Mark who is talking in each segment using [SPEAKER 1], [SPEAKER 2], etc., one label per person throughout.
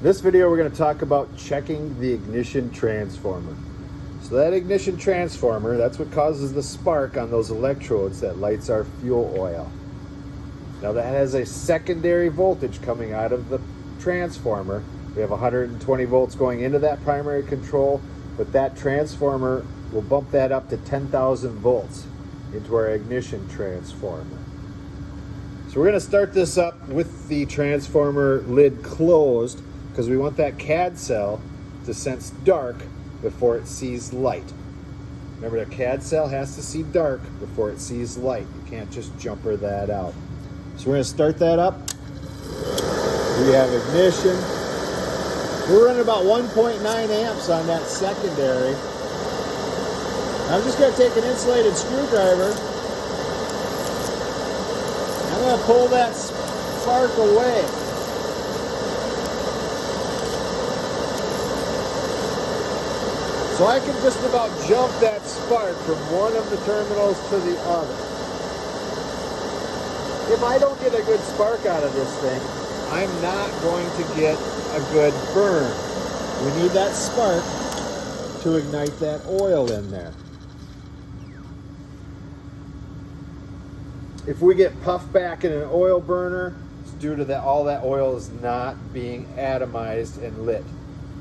[SPEAKER 1] In this video, we're going to talk about checking the ignition transformer. So that ignition transformer, that's what causes the spark on those electrodes that lights our fuel oil. Now that has a secondary voltage coming out of the transformer. We have 120 volts going into that primary control, but that transformer will bump that up to 10,000 volts into our ignition transformer. So we're going to start this up with the transformer lid closed because we want that CAD cell to sense dark before it sees light. Remember, the CAD cell has to see dark before it sees light. You can't just jumper that out. So we're going to start that up. We have ignition. We're running about 1.9 amps on that secondary. I'm just going to take an insulated screwdriver. I'm going to pull that spark away. So I can just about jump that spark from one of the terminals to the other. If I don't get a good spark out of this thing, I'm not going to get a good burn. We need that spark to ignite that oil in there. If we get puff back in an oil burner, it's due to that all that oil is not being atomized and lit.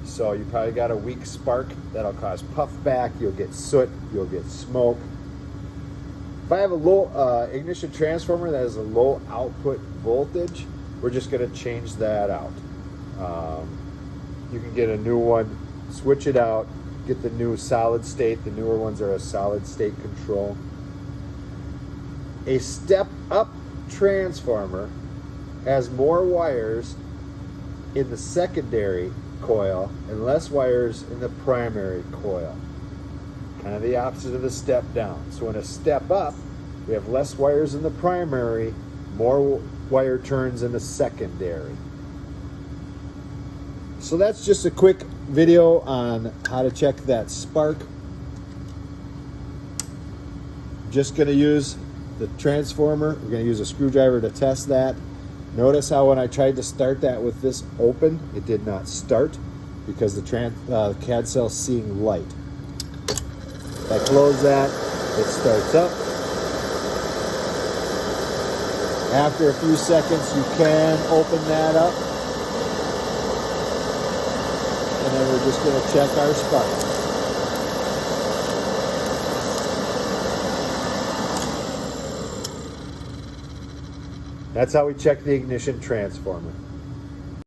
[SPEAKER 1] So you probably got a weak spark that'll cause puff back. You'll get soot, you'll get smoke. If I have a low ignition transformer that has a low output voltage, we're just going to change that out. You can get a new one, switch it out, get the new solid state. The newer ones are a solid state control. A step up transformer has more wires in the secondary coil and less wires in the primary coil. Kind of the opposite of a step down. So in a step up, we have less wires in the primary, more wire turns in the secondary. So that's just a quick video on how to check that spark. Just going to use the transformer. We're going to use a screwdriver to test that. Notice how when I tried to start that with this open, it did not start because the CAD cell's seeing light. If I close that, it starts up. After a few seconds, you can open that up. And then we're just going to check our spark. That's how we check the ignition transformer.